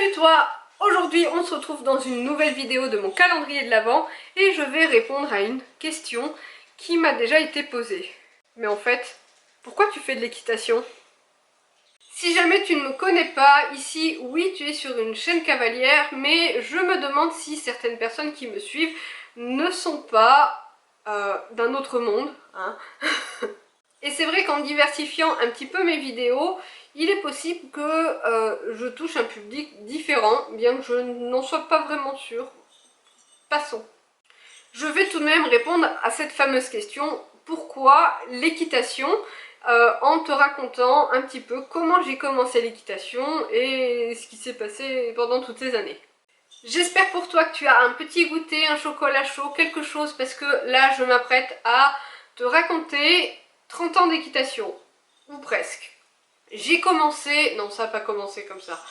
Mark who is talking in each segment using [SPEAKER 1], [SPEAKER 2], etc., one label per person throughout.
[SPEAKER 1] Salut toi! Aujourd'hui on se retrouve dans une nouvelle vidéo de mon calendrier de l'Avent et je vais répondre à une question qui m'a déjà été posée. Mais en fait, pourquoi tu fais de l'équitation? Si jamais tu ne me connais pas, ici, oui, tu es sur une chaîne cavalière, mais je me demande si certaines personnes qui me suivent ne sont pas d'un autre monde, hein. Et c'est vrai qu'en diversifiant un petit peu mes vidéos, il est possible que je touche un public différent, bien que je n'en sois pas vraiment sûre. Passons. Je vais tout de même répondre à cette fameuse question, pourquoi l'équitation, en te racontant un petit peu comment j'ai commencé l'équitation et ce qui s'est passé pendant toutes ces années. J'espère pour toi que tu as un petit goûter, un chocolat chaud, quelque chose, parce que là je m'apprête à te raconter 30 ans d'équitation, ou presque. J'ai commencé, non ça n'a pas commencé comme ça,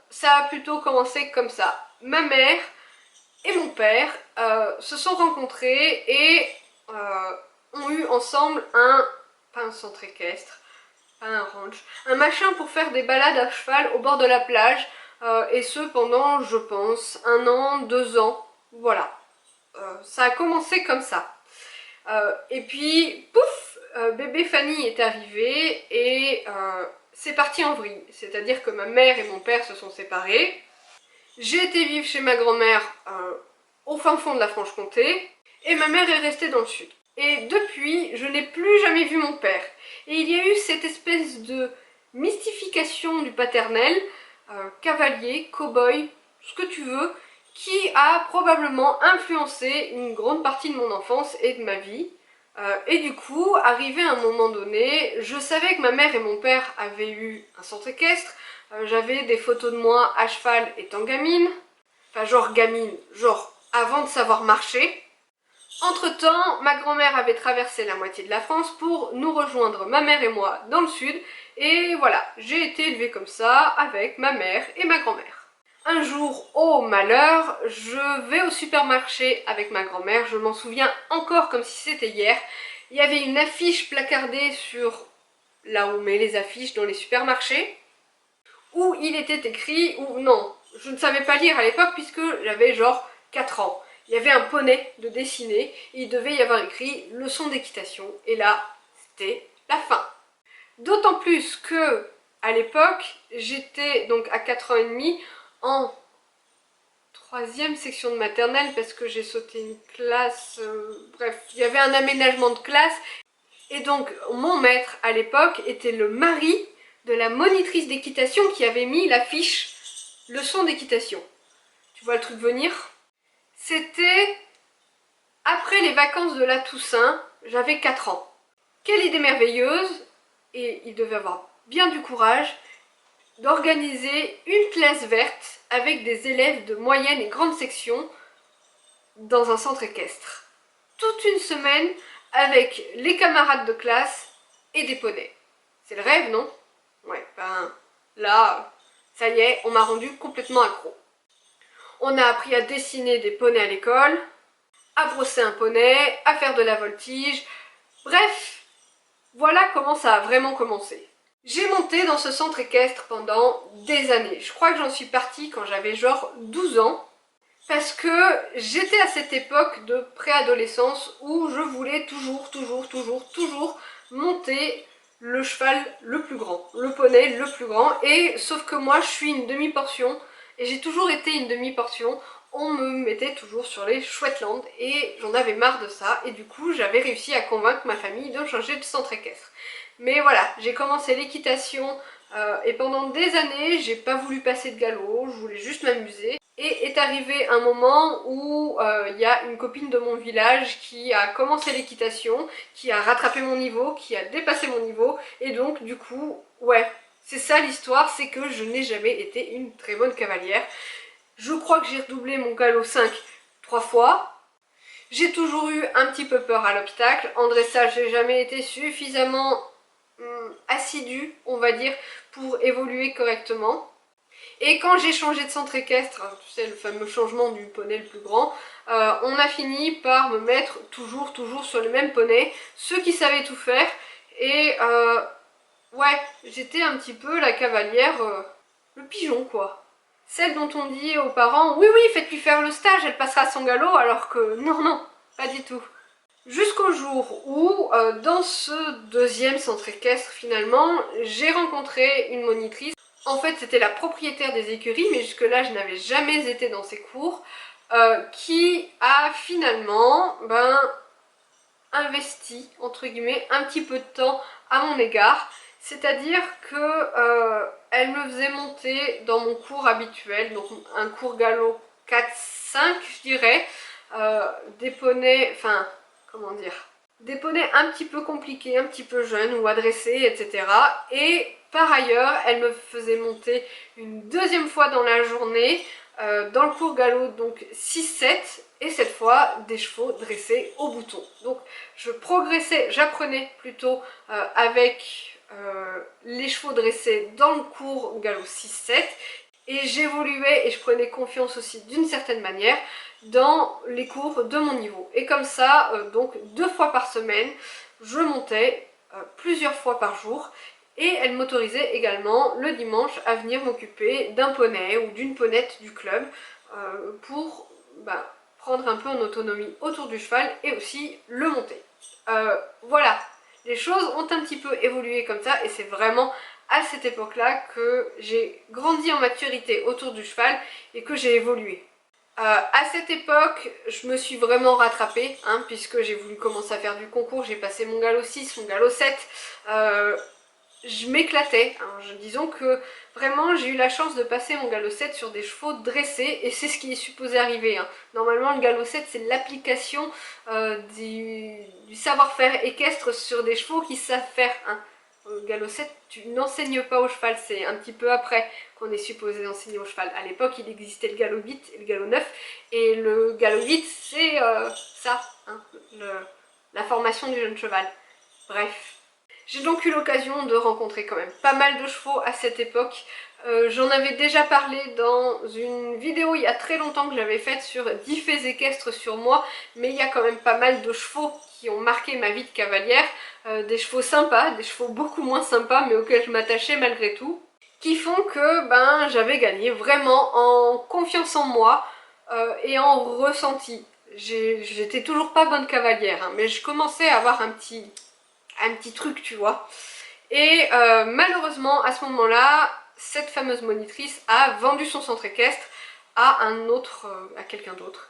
[SPEAKER 1] ça a plutôt commencé comme ça. Ma mère et mon père se sont rencontrés et ont eu ensemble pas un centre équestre, pas un ranch, un machin pour faire des balades à cheval au bord de la plage, et ce pendant, je pense, 1 an, 2 ans, voilà. Ça a commencé comme ça. Et puis, pouf, bébé Fanny est arrivée et c'est parti en vrille. C'est-à-dire que ma mère et mon père se sont séparés. J'ai été vivre chez ma grand-mère au fin fond de la Franche-Comté et ma mère est restée dans le sud. Et depuis, je n'ai plus jamais vu mon père. Et il y a eu cette espèce de mystification du paternel, cavalier, cow-boy, ce que tu veux, qui a probablement influencé une grande partie de mon enfance et de ma vie. Et du coup, arrivé à un moment donné, je savais que ma mère et mon père avaient eu un centre équestre, j'avais des photos de moi à cheval étant gamine, enfin genre gamine, genre avant de savoir marcher. Entre-temps, ma grand-mère avait traversé la moitié de la France pour nous rejoindre, ma mère et moi, dans le sud, et voilà, j'ai été élevée comme ça, avec ma mère et ma grand-mère. Un jour, oh malheur, je vais au supermarché avec ma grand-mère, je m'en souviens encore comme si c'était hier. Il y avait une affiche placardée sur là où on met les affiches dans les supermarchés, où il était écrit, ou non, je ne savais pas lire à l'époque puisque j'avais genre 4 ans. Il y avait un poney de dessiner, et il devait y avoir écrit leçon d'équitation, et là, c'était la fin. D'autant plus que, à l'époque, j'étais donc à 4 ans et demi en 3e section de maternelle parce que j'ai sauté une classe, bref, il y avait un aménagement de classe. Et donc, mon maître à l'époque était le mari de la monitrice d'équitation qui avait mis l'affiche leçon d'équitation. Tu vois le truc venir? C'était après les vacances de la Toussaint, j'avais 4 ans. Quelle idée merveilleuse, et il devait avoir bien du courage, d'organiser une classe verte avec des élèves de moyenne et grande section dans un centre équestre. Toute une semaine avec les camarades de classe et des poneys. C'est le rêve, non? Ouais, ben là, ça y est, on m'a rendu complètement accro. On a appris à dessiner des poneys à l'école, à brosser un poney, à faire de la voltige, bref, voilà comment ça a vraiment commencé. J'ai monté dans ce centre équestre pendant des années. Je crois que j'en suis partie quand j'avais genre 12 ans. Parce que j'étais à cette époque de préadolescence où je voulais toujours monter le cheval le plus grand, le poney le plus grand. Et sauf que moi je suis une demi-portion et j'ai toujours été une demi-portion. On me mettait toujours sur les Chouettelandes et j'en avais marre de ça. Et du coup j'avais réussi à convaincre ma famille de changer de centre équestre. Mais voilà, j'ai commencé l'équitation et pendant des années j'ai pas voulu passer de galop, je voulais juste m'amuser. Et est arrivé un moment où il y a une copine de mon village qui a commencé l'équitation, qui a rattrapé mon niveau, qui a dépassé mon niveau, et donc du coup, ouais, c'est ça l'histoire, c'est que je n'ai jamais été une très bonne cavalière. Je crois que j'ai redoublé mon galop 5 3 fois. J'ai toujours eu un petit peu peur à l'obstacle. En dressage, j'ai jamais été suffisamment assidue, on va dire, pour évoluer correctement. Et quand j'ai changé de centre équestre, tu sais, le fameux changement du poney le plus grand, on a fini par me mettre toujours sur le même poney, ceux qui savaient tout faire, et ouais, j'étais un petit peu la cavalière, le pigeon quoi. Celle dont on dit aux parents oui oui faites-lui faire le stage, elle passera son galop, alors que non non, pas du tout. Jusqu'au jour où, dans ce deuxième centre équestre finalement, j'ai rencontré une monitrice. En fait c'était la propriétaire des écuries, mais jusque là je n'avais jamais été dans ses cours, qui a finalement investi, entre guillemets, un petit peu de temps à mon égard. C'est-à-dire que elle me faisait monter dans mon cours habituel, donc un cours galop 4-5 je dirais, des poneys, enfin comment dire, des poneys un petit peu compliqués, un petit peu jeunes ou adressés, etc. Et par ailleurs, elle me faisait monter une deuxième fois dans la journée dans le cours galop, donc 6-7, et cette fois des chevaux dressés au bouton. Donc je progressais, j'apprenais plutôt avec les chevaux dressés dans le cours galop 6-7, et j'évoluais et je prenais confiance aussi d'une certaine manière dans les cours de mon niveau. Et comme ça, donc 2 fois par semaine, je montais plusieurs fois par jour, et elle m'autorisait également le dimanche à venir m'occuper d'un poney ou d'une ponette du club pour prendre un peu en autonomie autour du cheval et aussi le monter. Voilà, les choses ont un petit peu évolué comme ça, et c'est vraiment à cette époque-là que j'ai grandi en maturité autour du cheval et que j'ai évolué. À cette époque, je me suis vraiment rattrapée, hein, puisque j'ai voulu commencer à faire du concours, j'ai passé mon galop 6, mon galop 7, je m'éclatais, hein. Disons que vraiment j'ai eu la chance de passer mon galop 7 sur des chevaux dressés, et c'est ce qui est supposé arriver, hein. Normalement le galop 7 c'est l'application du savoir-faire équestre sur des chevaux qui savent faire, hein. Le galop 7 tu n'enseignes pas au cheval, c'est un petit peu après qu'on est supposé enseigner au cheval. À l'époque il existait le galop 8 et le galop 9, et le galop 8 c'est ça, hein, la formation du jeune cheval. Bref. J'ai donc eu l'occasion de rencontrer quand même pas mal de chevaux à cette époque. J'en avais déjà parlé dans une vidéo il y a très longtemps que j'avais faite sur 10 faits équestres sur moi, mais il y a quand même pas mal de chevaux qui ont marqué ma vie de cavalière, des chevaux sympas, des chevaux beaucoup moins sympas mais auxquels je m'attachais malgré tout, qui font que j'avais gagné vraiment en confiance en moi et en ressenti. J'étais toujours pas bonne cavalière, hein, mais je commençais à avoir un petit truc, tu vois. Et malheureusement, à ce moment-là, cette fameuse monitrice a vendu son centre équestre à à quelqu'un d'autre.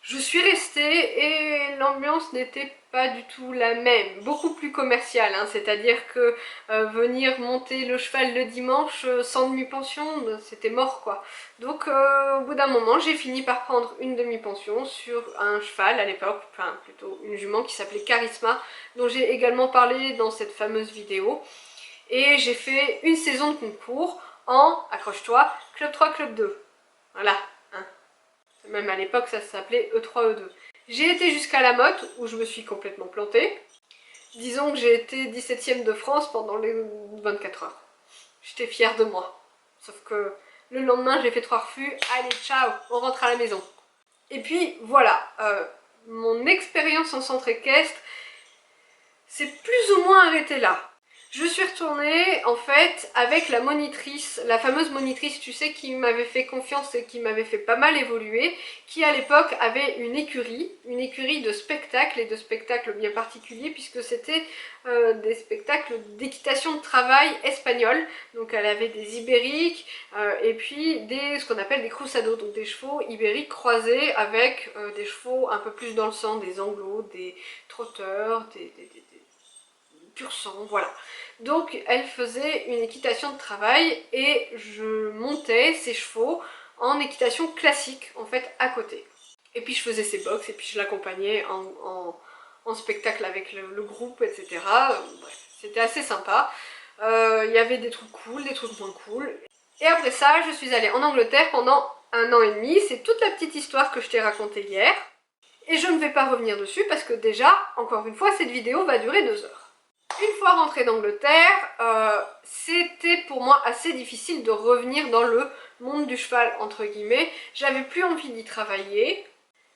[SPEAKER 1] Je suis restée et l'ambiance n'était pas du tout la même, beaucoup plus commerciale, hein, c'est-à-dire que venir monter le cheval le dimanche sans demi-pension, c'était mort quoi. Donc au bout d'un moment, j'ai fini par prendre une demi-pension sur un cheval à l'époque, enfin plutôt une jument qui s'appelait Charisma, dont j'ai également parlé dans cette fameuse vidéo. Et j'ai fait une saison de concours en, accroche-toi, Club 3, Club 2. Voilà. Même à l'époque, ça s'appelait E3, E2. J'ai été jusqu'à la Motte, où je me suis complètement plantée. Disons que j'ai été 17e de France pendant les 24 heures. J'étais fière de moi. Sauf que le lendemain, j'ai fait 3 refus. Allez, ciao, on rentre à la maison. Et puis, voilà. Mon expérience en centre équestre s'est plus ou moins arrêtée là. Je suis retournée en fait avec la monitrice, la fameuse monitrice, tu sais, qui m'avait fait confiance et qui m'avait fait pas mal évoluer, qui à l'époque avait une écurie de spectacles, et de spectacles bien particuliers puisque c'était des spectacles d'équitation de travail espagnol. Donc elle avait des ibériques et puis ce qu'on appelle des cruzados, donc des chevaux ibériques croisés avec des chevaux un peu plus dans le sang, des anglos, des trotteurs, des pur sang, voilà. Donc elle faisait une équitation de travail et je montais ses chevaux en équitation classique en fait à côté. Et puis je faisais ses box et puis je l'accompagnais en spectacle avec le groupe, etc. Bref, c'était assez sympa. Il y avait des trucs cool, des trucs moins cool. Et après ça, je suis allée en Angleterre pendant 1 an et demi. C'est toute la petite histoire que je t'ai racontée hier. Et je ne vais pas revenir dessus parce que déjà, encore une fois, cette vidéo va durer 2 heures. Une fois rentrée d'Angleterre, c'était pour moi assez difficile de revenir dans le monde du cheval, entre guillemets. J'avais plus envie d'y travailler,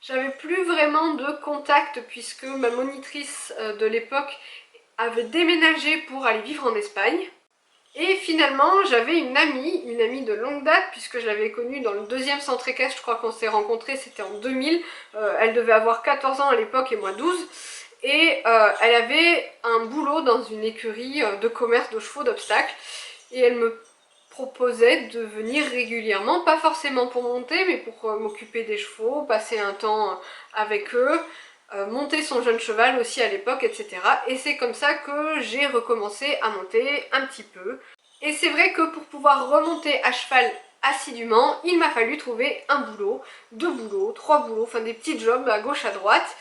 [SPEAKER 1] j'avais plus vraiment de contact puisque ma monitrice de l'époque avait déménagé pour aller vivre en Espagne. Et finalement, j'avais une amie de longue date, puisque je l'avais connue dans le deuxième centre équestre, je crois qu'on s'est rencontrés, c'était en 2000. Elle devait avoir 14 ans à l'époque et moi 12. Et elle avait un boulot dans une écurie de commerce de chevaux d'obstacles. Et elle me proposait de venir régulièrement, pas forcément pour monter, mais pour m'occuper des chevaux, passer un temps avec eux, monter son jeune cheval aussi à l'époque, etc. Et c'est comme ça que j'ai recommencé à monter un petit peu. Et c'est vrai que pour pouvoir remonter à cheval assidûment, il m'a fallu trouver un boulot, 2 boulots, 3 boulots, enfin des petits jobs à gauche à droite.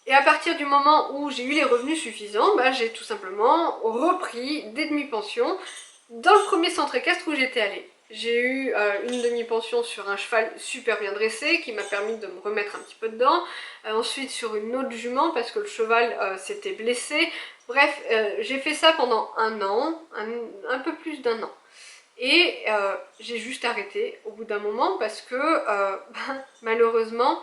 [SPEAKER 1] Et à partir du moment où j'ai eu les revenus suffisants, bah, j'ai tout simplement repris des demi-pensions dans le premier centre équestre où j'étais allée. J'ai eu une demi-pension sur un cheval super bien dressé qui m'a permis de me remettre un petit peu dedans. Ensuite sur une autre jument parce que le cheval s'était blessé. Bref, j'ai fait ça pendant un an, un peu plus d'un an. Et j'ai juste arrêté au bout d'un moment parce que malheureusement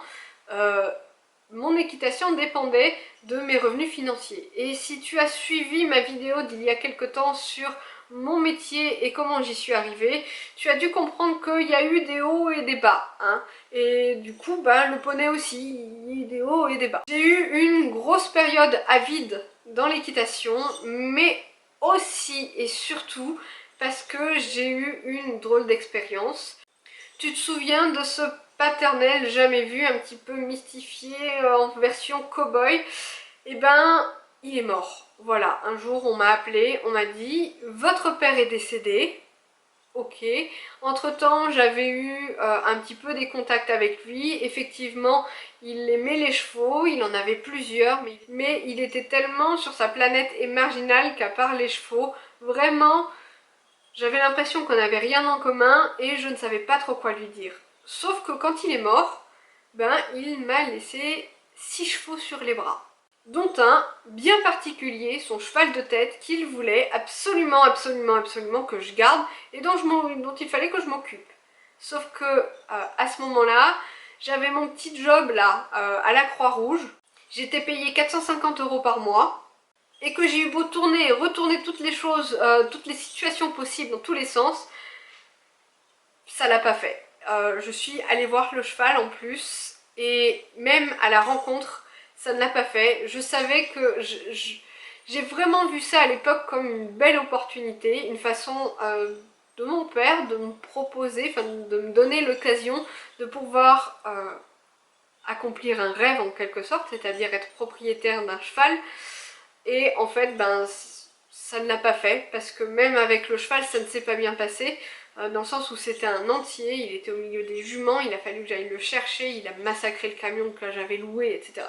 [SPEAKER 1] mon équitation dépendait de mes revenus financiers. Et si tu as suivi ma vidéo d'il y a quelque temps sur mon métier et comment j'y suis arrivée, tu as dû comprendre qu'il y a eu des hauts et des bas. Hein. Et du coup, bah, le poney aussi, il y a eu des hauts et des bas. J'ai eu une grosse période à vide dans l'équitation, mais aussi et surtout parce que j'ai eu une drôle d'expérience. Tu te souviens de ce paternel jamais vu, un petit peu mystifié en version cow-boy? Eh ben, il est mort. Voilà, un jour on m'a appelé, on m'a dit « Votre père est décédé ». Ok. Entre-temps, j'avais eu un petit peu des contacts avec lui. Effectivement, il aimait les chevaux, il en avait plusieurs, mais il était tellement sur sa planète marginale qu'à part les chevaux, vraiment, j'avais l'impression qu'on n'avait rien en commun et je ne savais pas trop quoi lui dire. Sauf que quand il est mort, ben il m'a laissé 6 chevaux sur les bras. Dont un bien particulier, son cheval de tête, qu'il voulait absolument, absolument, absolument que je garde et dont il fallait que je m'occupe. Sauf que à ce moment-là, j'avais mon petit job là, à la Croix-Rouge. J'étais payée 450 € par mois. Et que j'ai eu beau tourner et retourner toutes les choses, toutes les situations possibles dans tous les sens, ça l'a pas fait. Je suis allée voir le cheval en plus, et même à la rencontre, ça ne l'a pas fait. Je savais que j'ai vraiment vu ça à l'époque comme une belle opportunité, une façon de mon père de me proposer, enfin de me donner l'occasion de pouvoir accomplir un rêve en quelque sorte, c'est-à-dire être propriétaire d'un cheval. Et en fait, ben, ça ne l'a pas fait, parce que même avec le cheval, ça ne s'est pas bien passé, dans le sens où c'était un entier, il était au milieu des juments, il a fallu que j'aille le chercher, il a massacré le camion que j'avais loué, etc.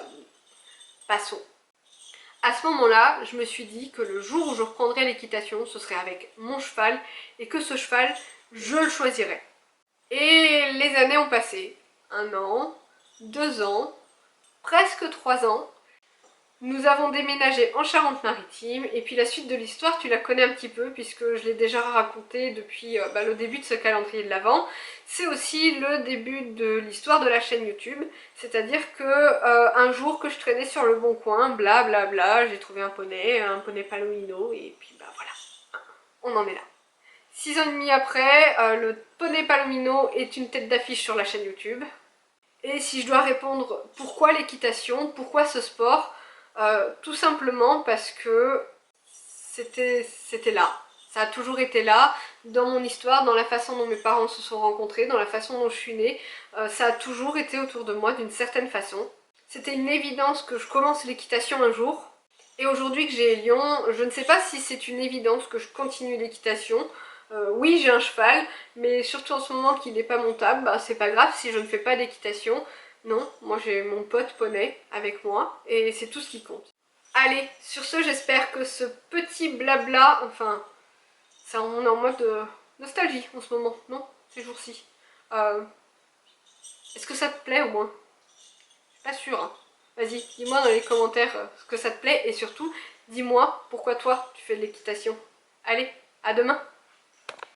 [SPEAKER 1] Passons. À ce moment-là, je me suis dit que le jour où je reprendrais l'équitation, ce serait avec mon cheval, et que ce cheval, je le choisirais. Et les années ont passé. 1 an, 2 ans, presque 3 ans. Nous avons déménagé en Charente-Maritime et puis la suite de l'histoire tu la connais un petit peu puisque je l'ai déjà raconté depuis le début de ce calendrier de l'Avent. C'est aussi le début de l'histoire de la chaîne YouTube, c'est-à-dire que un jour que je traînais sur le bon coin, blablabla, bla bla, j'ai trouvé un poney palomino et puis bah voilà, on en est là. 6 ans et demi après, le poney palomino est une tête d'affiche sur la chaîne YouTube. Et si je dois répondre pourquoi l'équitation, pourquoi ce sport, tout simplement parce que c'était là. Ça a toujours été là, dans mon histoire, dans la façon dont mes parents se sont rencontrés, dans la façon dont je suis née. Ça a toujours été autour de moi d'une certaine façon. C'était une évidence que je commence l'équitation un jour. Et aujourd'hui que j'ai Lyon, je ne sais pas si c'est une évidence que je continue l'équitation. Oui, j'ai un cheval, mais surtout en ce moment qu'il n'est pas montable, bah, c'est pas grave si je ne fais pas d'équitation. Non, moi j'ai mon pote poney avec moi et c'est tout ce qui compte. Allez, sur ce, j'espère que ce petit blabla, enfin, ça, on est en mode nostalgie en ce moment, non? Ces jours-ci. Est-ce que ça te plaît au moins? Je suis pas sûre. Hein. Vas-y, dis-moi dans les commentaires ce que ça te plaît et surtout, dis-moi pourquoi toi tu fais de l'équitation. Allez, à demain!